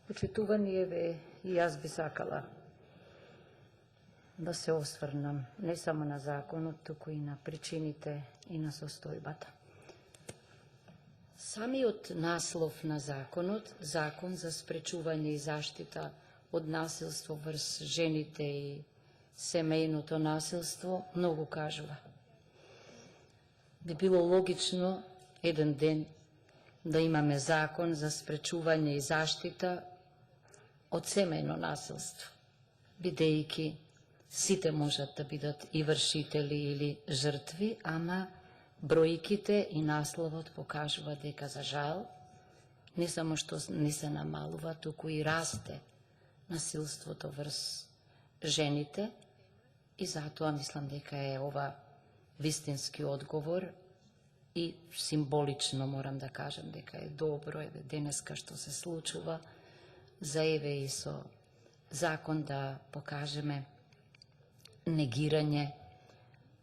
Почитување и јас би сакала да се осврнам не само на законот, туку и на причините и на состојбата. Самиот наслов на законот, Закон за спречување и заштита од насилство врз жените и семејното насилство, многу кажува. Би било логично еден ден да имаме закон за спречување и заштита од семејно насилство, бидејќи сите можат да бидат и вршители или жртви, ама бројките и насловот покажува дека, за жал, не само што не се намалува, туку и расте насилството врз жените, и затоа мислам дека е ова вистински одговор и символично морам да кажам дека е добро денеска што се случува, за еве и со закон да покажеме негирање,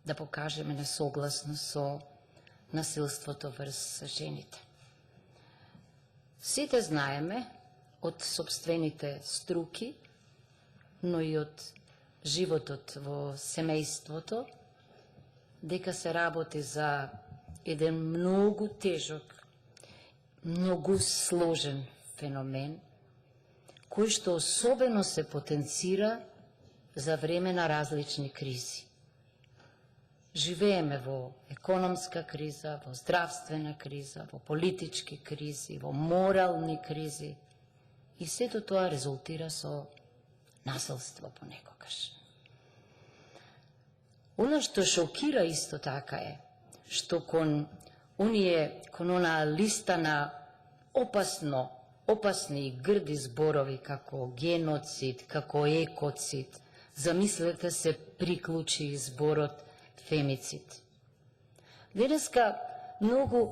да покажеме несогласност со насилството врз жените. Сите знаеме од собствените струки, но и од животот во семејството, дека се работи за еден многу тежок, многу сложен феномен, кој што особено се потенцира за време на различни кризи. Живееме во економска криза, во здравствена криза, во политички кризи, во морални кризи, и сето тоа резултира со насилство понекогаш. Оно што шокира исто така е, што кон онаа листа на опасни и грди зборови како геноцид, како екоцид, замислете се приклучи и зборот фемицид. Денеска многу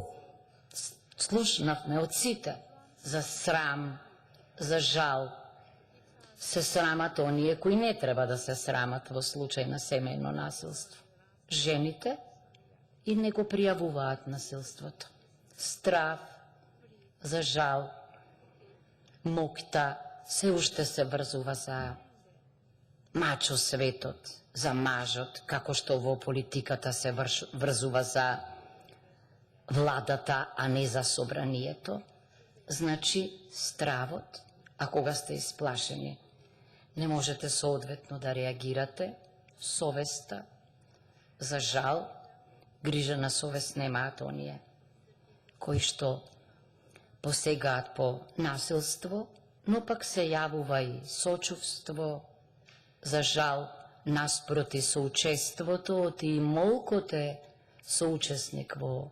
слушнавме од сите за срам, за жал. Се срамат оние кои не треба да се срамат во случај на семејно насилство. Жените и не го пријавуваат насилството. Страв, за жал, мокта, се уште се врзува за мачо светот, за мажот, како што во политиката се врзува за владата, а не за собранието. Значи, стравот, а кога сте исплашени, не можете соодветно да реагирате, совеста, за жал, грижа на совест немаат оние кои што посегаат по насилство, но пак се јавува и сочувство, за жал, наспроти соучеството, оти и молкот е соучесник во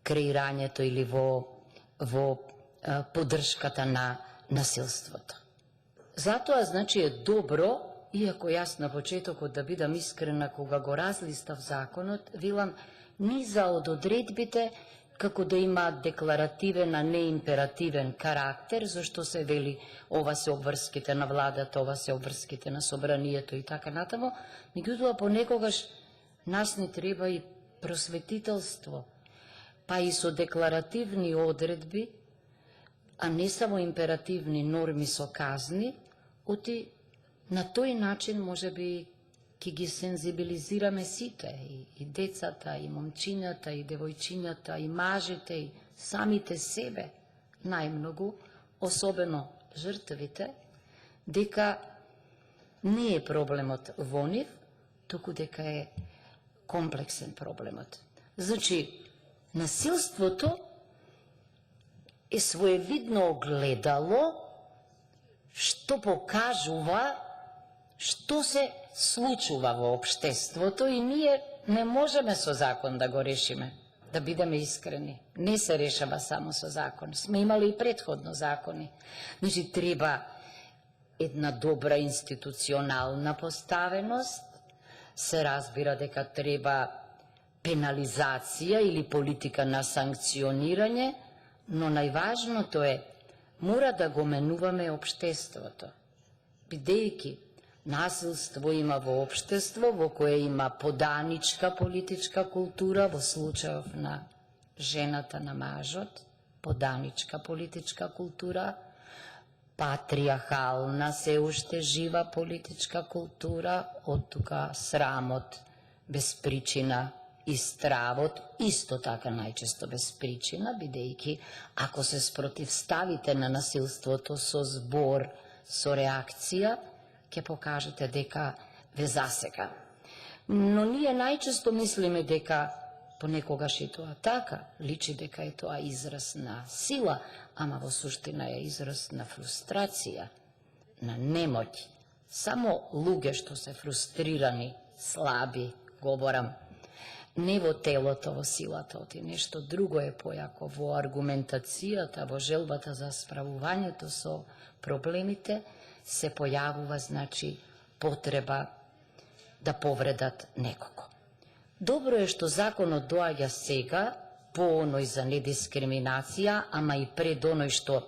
креирањето или во поддршката на насилството. Затоа, значи, е добро, иако јас на почетокот, да бидам искрена, кога го разлистав законот, велам низа од одредбите како да имаат декларативен, а не императивен карактер, зашто се вели ова се обврските на владата, ова се обврските на собранието и така натамо, меѓутоа понекогаш нас не треба и просветителство, па и со декларативни одредби, а не само императивни норми со казни, оти на тој начин може би ќе ги сензибилизираме сите, и децата, и момчињата, и девојчињата, и мажите, и самите себе, најмногу, особено жртвите, дека не е проблемот во нив, туку дека е комплексен проблемот. Значи, насилството е своевидно огледало што покажува што се случува во општеството, и ние не можеме со закон да го решиме, да бидеме искрени. Не се решава само со закон. Сме имали и предходно закони. Значи, треба една добра институционална поставеност, се разбира дека треба пенализација или политика на санкционирање, но најважното е, мора да го менуваме општеството, бидејќи насилство има во општество во кое има поданичка политичка култура, во случајов на жената, на мажот, поданичка политичка култура, патриархална се уште жива политичка култура, од тука срамот без причина и стравот исто така најчесто без причина, бидејќи ако се спротивставите на насилството со збор, со реакција, ќе покажете дека ве засека. Но ние најчесто мислиме дека понекогаш и тоа така, личи дека е тоа израз на сила, ама во суштина е израз на фрустрација, на немоќ. Само луѓе што се фрустрирани, слаби, говорам, не во телото, во силата, оти нешто друго е појако, во аргументацијата, во желбата за справувањето со проблемите, се појавува, значи, потреба да повредат некого. Добро е што законот доаѓа сега, по оној за недискриминација, ама и пред оној што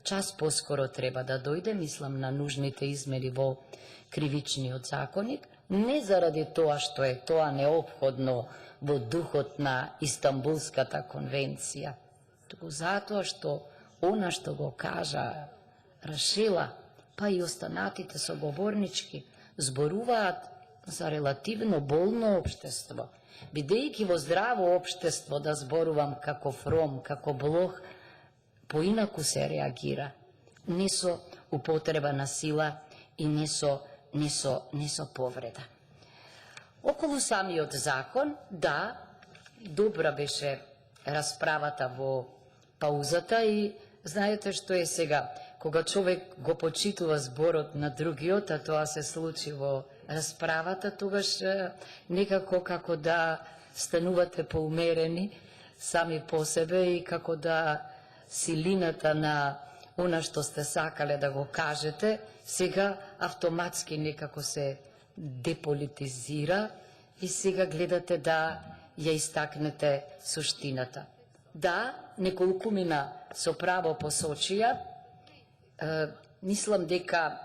час поскоро треба да дојде, мислам на нужните измени во кривичниот законник, не заради тоа што е тоа неопходно во духот на Истанбулската конвенција, туку затоа што она што го кажа Рашела, па и останатите соговорнички, зборуваат за релативно болно општество. Бидејќи во здраво општество, да зборувам како Фром, како Блох, поинаку се реагира. Не со употреба на сила и не со повреда. Околу самиот закон, да, добра беше расправата во паузата и знаете што е сега, кога човек го почитува зборот на другиот, а тоа се случи во расправата, тогаш некако како да станувате поумерени сами по себе и како да силината на она што сте сакале да го кажете, сега автоматски некако се деполитизира и сега гледате да ја истакнете суштината. Да, неколкумина со право посочија, мислам дека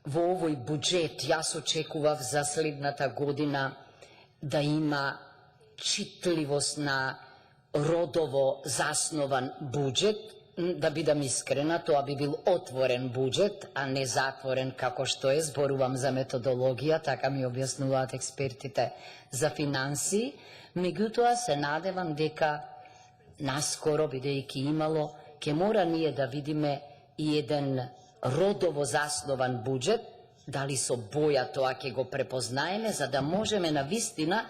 во овој буџет јас очекував за следната година да има читливост на родово заснован буџет. Да бидам искрена, тоа би бил отворен буџет, а не затворен како што е. Зборувам за методологија, така ми објаснуваат експертите за финансии. Меѓутоа се надевам дека наскоро, бидејќи имало, ќе мора ние да видиме и еден родово заснован буџет, дали со боја тоа ќе го препознаеме, за да можеме на вистина,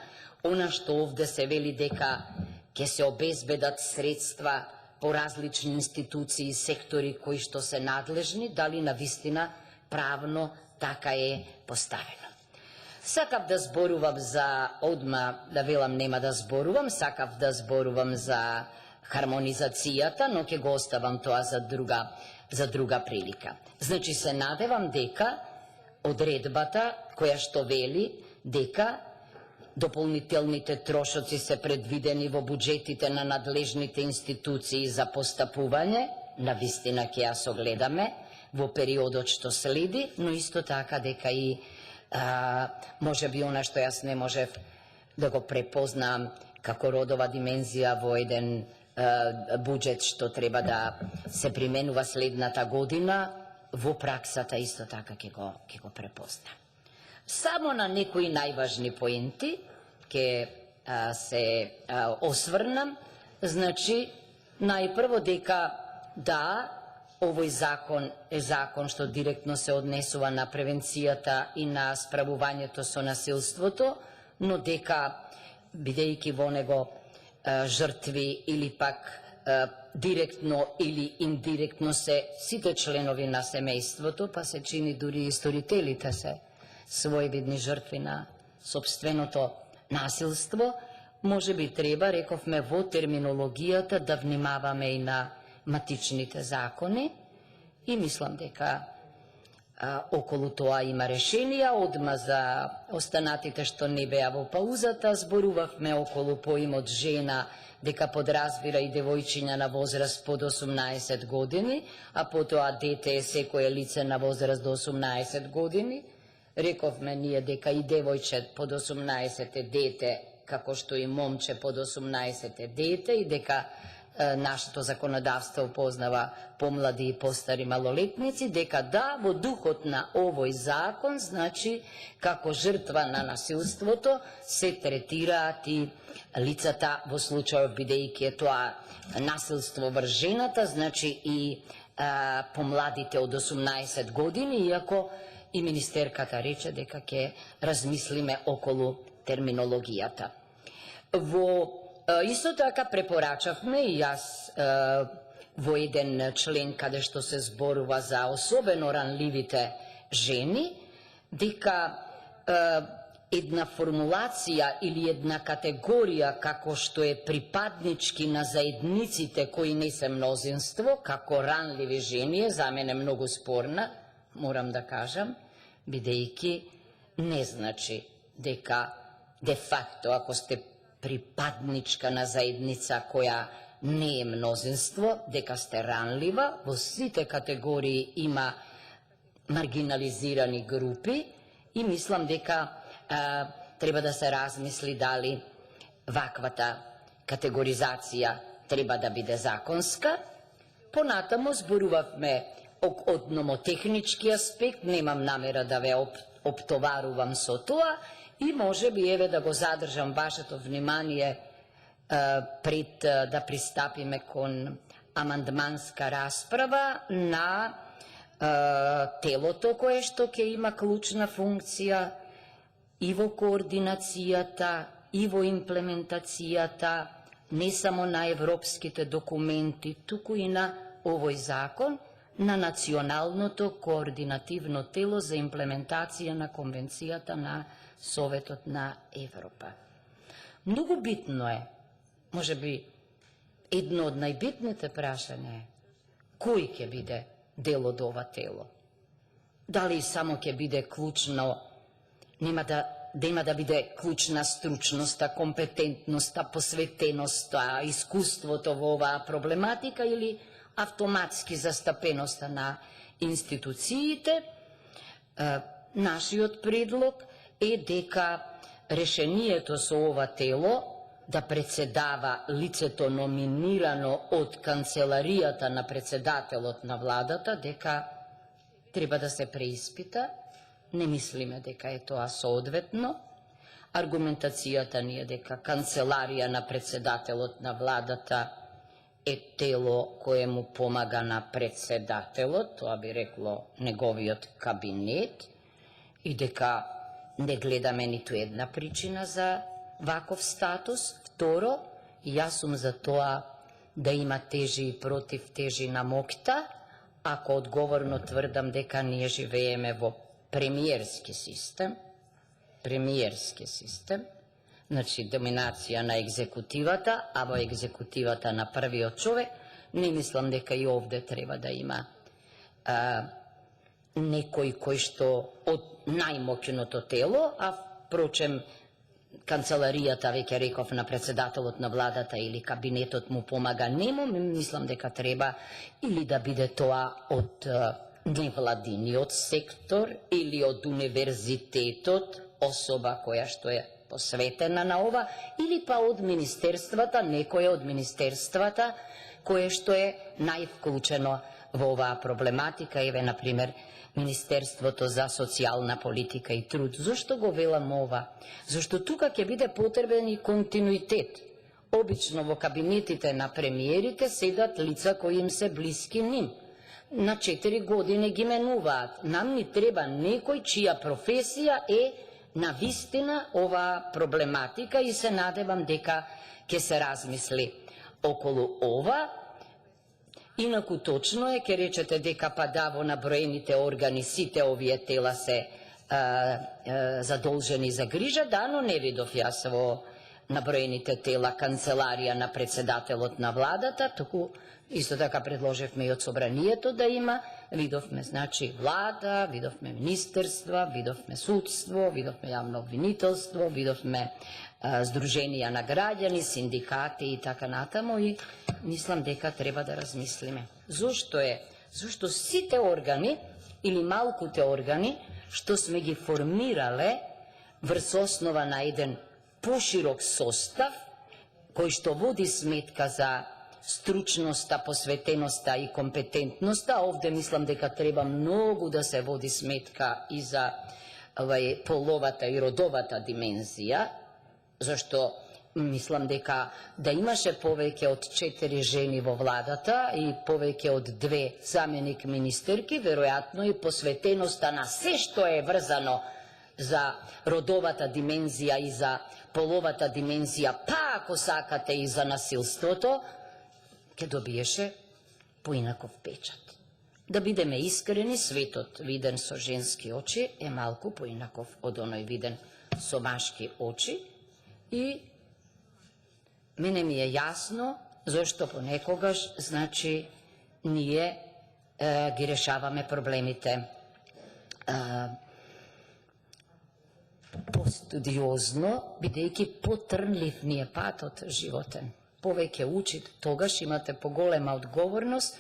она што овде се вели дека ќе се обезбедат средства по различни институции и сектори кои што се надлежни, дали на вистина правно така е поставено. Сакав да зборувам за, одма да велам нема да зборувам, сакав да зборувам за хармонизацијата, но ќе го оставам тоа за друга прилика. Значи се надевам дека одредбата која што вели дека дополнителните трошоци се предвидени во буџетите на надлежните институции за постапување, на вистина ќе ја согледаме во периодот што следи, но исто така дека и може би она што јас не можев да го препознам како родова димензија во еден буџет што треба да се применува следната година, во праксата исто така ќе го препознам. Само на некои најважни поенти ќе се осврнам. Значи, најпрво дека да, овој закон е закон што директно се однесува на превенцијата и на справувањето со насилството, но дека, бидејќи во него жртви или пак директно или индиректно се сите членови на семејството, па се чини дури и сторителите се своевидни жртви на сопственото насилство, може би треба, рековме во терминологијата, да внимаваме и на матичните закони и мислам дека околу тоа има решенија. Одма за останатите што не беа во паузата, зборувавме околу поимот жена, дека подразбира и девојчиња на возраст под 18 години, а потоа дете е секое лице на возраст до 18 години. Рековме ние дека и девојче под 18 е дете, како што и момче под 18 е дете, и дека нашето законодавство познава помлади и постари малолетници, дека да, во духот на овој закон, значи, како жртва на насилството се третираат и лицата во случајот, бидејќи е тоа насилство врз жената, значи и помладите од 18 години, иако и министерката рече дека ќе размислиме околу терминологијата. Исто така препорачавме и јас во еден член каде што се зборува за особено ранливите жени, дека една формулација или една категорија како што е припаднички на заедниците кои не се мнозинство, како ранливи жени е за мене многу спорна, морам да кажам, бидејќи не значи дека де факто ако сте припадничка на заедница која не е мнозинство, дека сте ранлива. Во сите категории има маргинализирани групи и мислам дека треба да се размисли дали ваквата категоризација треба да биде законска. Понатаму зборувавме од номотехнички аспект, немам намера да ве оптоварувам со тоа и може би еве да го задржам вашето внимание пред да пристапиме кон амандманска расправа на телото кое што ќе има клучна функција и во координацијата, и во имплементацијата, не само на европските документи, туку и на овој закон, на националното координативно тело за имплементација на Конвенцијата на Советот на Европа. Многу битно е, може би едно од најбитните прашања е, кој ќе биде дел од ова тело? Дали само ќе биде клучно, нема да биде клучна стручноста, компетентноста, посветеноста, искуството во оваа проблематика или автоматски застапеноста на институциите? Нашиот предлог е дека решението со ова тело да председава лицето номинирано од канцеларијата на председателот на владата, дека треба да се преиспита. Не мислиме дека е тоа соодветно. Аргументацијата ни е дека канцеларија на председателот на владата е тело кое му помага на председателот, тоа би рекло неговиот кабинет, и дека не гледаме ниту една причина за ваков статус. Второ, јас сум за тоа да има тежи и против тежи на моќта, ако одговорно тврдам дека ние живееме во премиерски систем, значи доминација на екзекутивата, а во екзекутивата на првиот човек, не мислам дека и овде треба да има некој кој што од најмоќното тело, а впрочем канцеларијата, веќе реков, на председателот на владата или кабинетот му помага нему, мислам дека треба или да биде тоа од невладиниот сектор или од универзитетот, особа која што е посветена на ова, или па од министерствата, некоја од министерствата кое што е највклучено во оваа проблематика, еве например Министерството за социјална политика и труд. Зошто го велам ова? Зашто тука ќе биде потребен и континуитет. Обично во кабинетите на премиерите седат лица кои им се блиски ним. На 4 години ги менуваат. Нам ни треба некој чија професија е на вистина оваа проблематика и се надевам дека ќе се размисли околу ова. Инаку точно е, ке речете дека па да, во наброените органи сите овие тела се задолжени за грижа, да, но не видов јас во наброените тела канцеларија на председателот на владата, туку исто така предложивме и од собранието да има, видовме значи влада, видовме министерства, видовме судство, видовме јавно обвинителство, видовме здруженија на граѓани, синдикати и така натаму, и мислам дека треба да размислиме. Зошто е? Зошто сите органи или малкуте органи што сме ги формирале врз основа на еден поширок состав кој што води сметка за стручноста, посветеноста и компетентноста. Овде мислам дека треба многу да се води сметка и за половата и родовата димензија, зашто мислам дека да имаше повеќе од 4 жени во владата и повеќе од 2 заменик министерки, веројатно и посветеноста на се што е врзано за родовата димензија и за половата димензија, па ако сакате и за насилството, ќе добиеше поинаков печат. Да бидеме искрени, светот виден со женски очи е малку поинаков од оној виден со машки очи и мене ми е јасно зашто понекогаш, значи, ние ги решаваме проблемите постудиозно, бидејќи потрнлив ни е патот животен. Повеќе учите, тогаш имате поголема одговорност.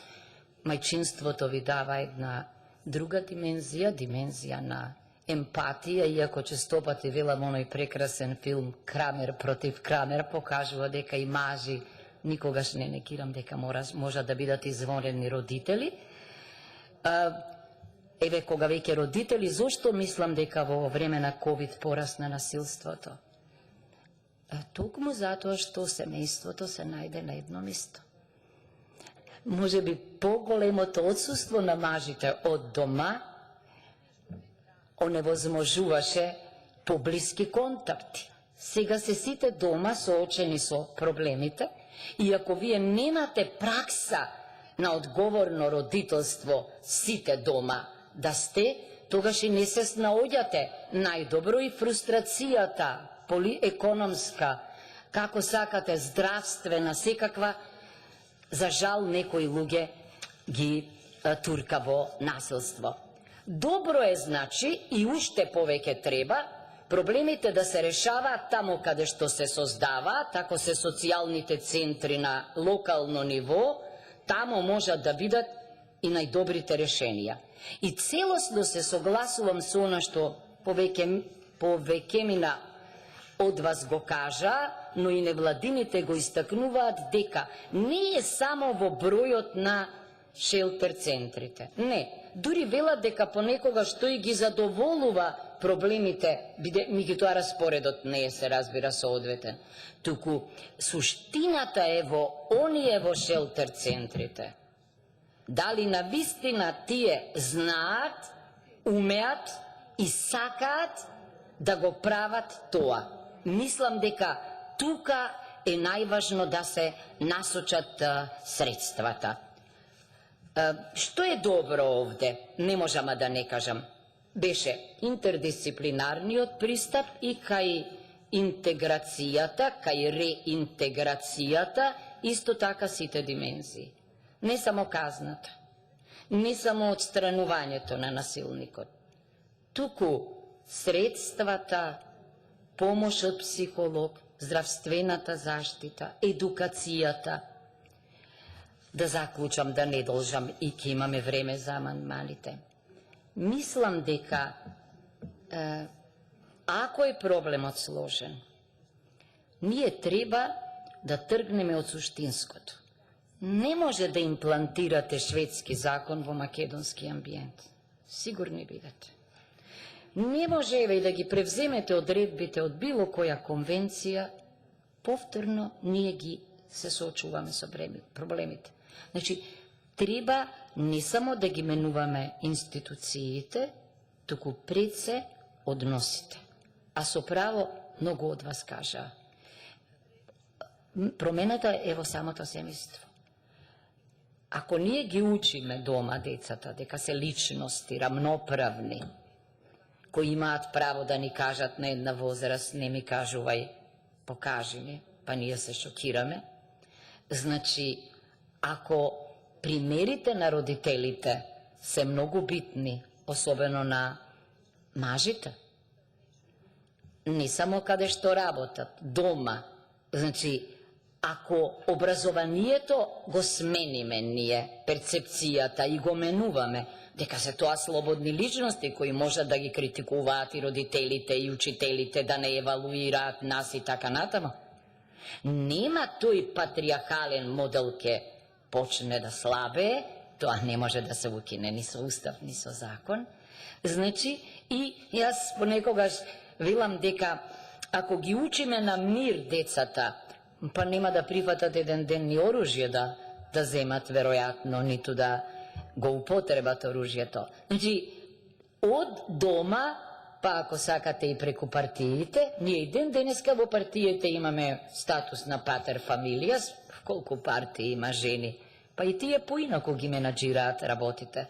Мајчинството ви дава една друга димензија, димензија на емпатија, иако честопати велам оној прекрасен филм Крамер против Крамер покажува дека и мажи, никогаш не некирам дека може да бидат извонени родители. Еве, кога веќе родители, зошто мислам дека во време на ковид порасна насилството? Токму затоа што семејството се најде на едно место. Може би поголемото отсуство на мажите од дома оневозможуваше поблиски контакти. Сега се сите дома соочени со проблемите и ако вие немате пракса на одговорно родителство сите дома да сте, тогаш и не се снаоѓате најдобро и фрустрацијата, економска, како сакате, здравствена, секаква, за жал некои луѓе ги турка во насилство. Добро е, значи, и уште повеќе треба, проблемите да се решаваат таму каде што се создаваат, ако се социјалните центри на локално ниво, таму можат да бидат и најдобрите решенија. И целосно се согласувам со она што повеќемина од вас го кажа, но и невладините го истакнуваат дека не е само во бројот на шелтер центрите. Не, дури велат дека понекогаш тој ги задоволува проблемите, меѓутоа распоредот не е, се разбира, соодветен. Туку суштината е во оние во шелтер центрите. Дали навистина тие знаат, умеат и сакаат да го прават тоа. Мислам дека тука е најважно да се насочат средствата. Што е добро овде, не можам да не кажам, беше интердисциплинарниот пристап и кај интеграцијата, кај реинтеграцијата, исто така сите димензии. Не само казната, не само отстранувањето на насилникот, туку средствата, помош од психолог, здравствената заштита, едукацијата. Да заклучам, да не должам, и ќе имаме време за амандманите. Мислам дека ако е проблемот сложен, ние треба да тргнеме од суштинското. Не може да имплантирате шведски закон во македонски амбиент. Сигурни бидете. Не може и да ги превземете одредбите од било која конвенција, повторно ние ги се соочуваме со проблемите. Значи, треба не само да ги менуваме институциите, туку пред се односите. А со право многу од вас кажа. Промената е во самото семејство. Ако ние ги учиме дома децата дека се личности, рамноправни, кои имаат право да ни кажат на една возраст, не ми кажувај, покажи ми, па ние се шокираме. Значи, ако примерите на родителите се многу битни, особено на мажите, не само каде што работат, дома, значи, ако образованието го смениме ние, перцепцијата, и го менуваме, дека се тоа слободни личности кои можат да ги критикуваат и родителите и учителите, да не евалуираат нас и така натаму. Нема тој патриархален модел ке почне да слабее, тоа не може да се укине ни со устав, ни со закон. Значи, и јас понекогаш велам дека ако ги учиме на мир децата, па нема да прифатат еден ден ни оружје да земат, веројатно, ниту да го употребат оружјето. Значи, од дома, па ако сакате и преку партиите, ние и ден денеска во партиите имаме статус на патер фамилија, колку партии има жени, па и тие поинаку ги менаџираат работите.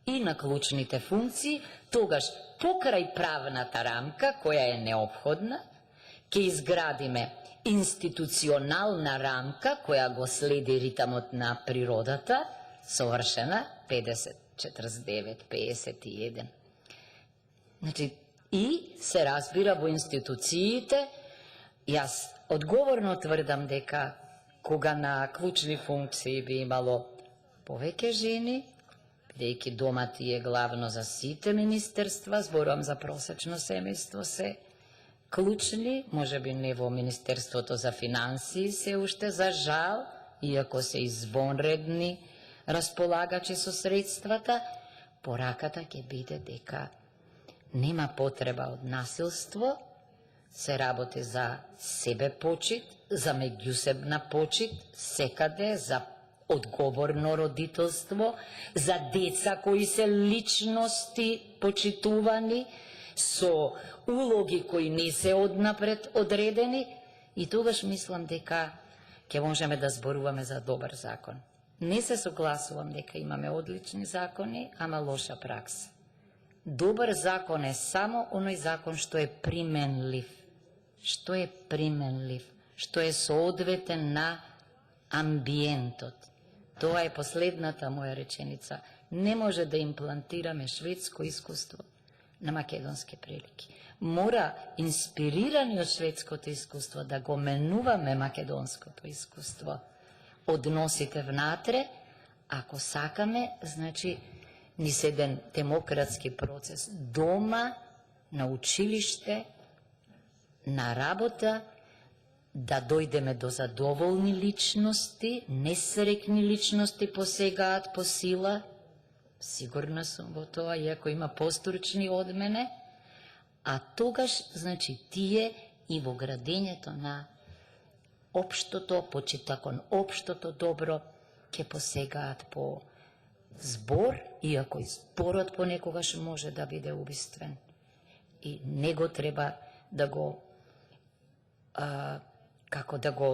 И на клучните функции, тогаш покрај правната рамка, која е неопходна, ќе изградиме институционална рамка, која го следи ритамот на природата, совршена, 50, 49, 51. Значи, и се разбира во институциите, јас одговорно тврдам дека кога на клучни функции би имало повеќе жени, бидејќи домот е главно за сите министерства, зборувам за просечно семејство, се клучни, може би не во Министерството за финансии се уште, за жал, иако се извонредни располагачи со средствата, пораката ќе биде дека нема потреба од насилство, се работи за себе почит, за меѓусебна почит, секаде, за одговорно родителство, за деца кои се личности почитувани, со улоги кои не се однапред одредени, и тогаш мислам дека ќе можеме да зборуваме за добар закон. Не се согласувам дека имаме одлични закони, ама лоша пракса. Добар закон е само оној закон што е применлив. Што е применлив, што е соодветен на амбиентот. Тоа е последната моја реченица. Не може да имплантираме шведско искуство на македонски прилики. Мора, инспирирани од шведското искуство, да го менуваме македонското искуство. Односите внатре, ако сакаме, значи, низ еден демократски процес. Дома, на училиште, на работа, да дојдеме до задоволни личности, несрекни личности посегаат по сила, сигурна сум во тоа, иако има постручни од мене, а тогаш, значи, тие и во градењето на општото, почита кон општото добро, ќе посегаат по збор, иако и зборот понекогаш може да биде убиствен. И него треба да го како да го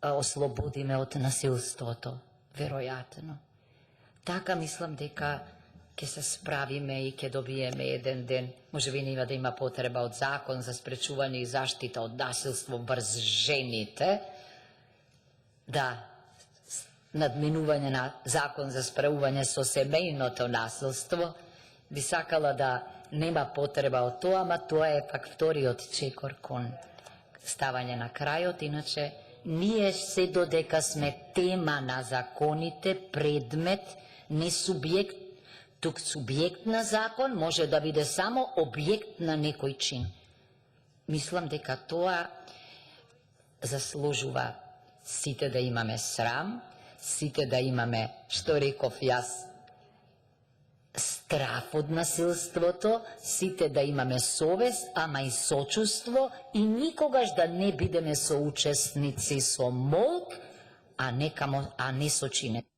ослободиме од насилството, веројатно. Така мислам дека ќе се справиме и ќе добиеме еден ден, може би нема да има потреба од закон за спречување и заштита од насилство врз жените, да, надминување на закон за справување со семејното насилство, би сакала да нема потреба од тоа, ама тоа е пак вториот чекор кон ставање на крајот, иначе ние се додека сме тема на законите, предмет, не субјект, тук субјект на закон може да биде само објект на некој чин. Мислам дека тоа заслужува сите да имаме срам, сите да имаме, што реков јас, страф од насилството, сите да имаме совест, ама и сочувство, и никогаш да не бидеме соучесници со молк, а не со чинење.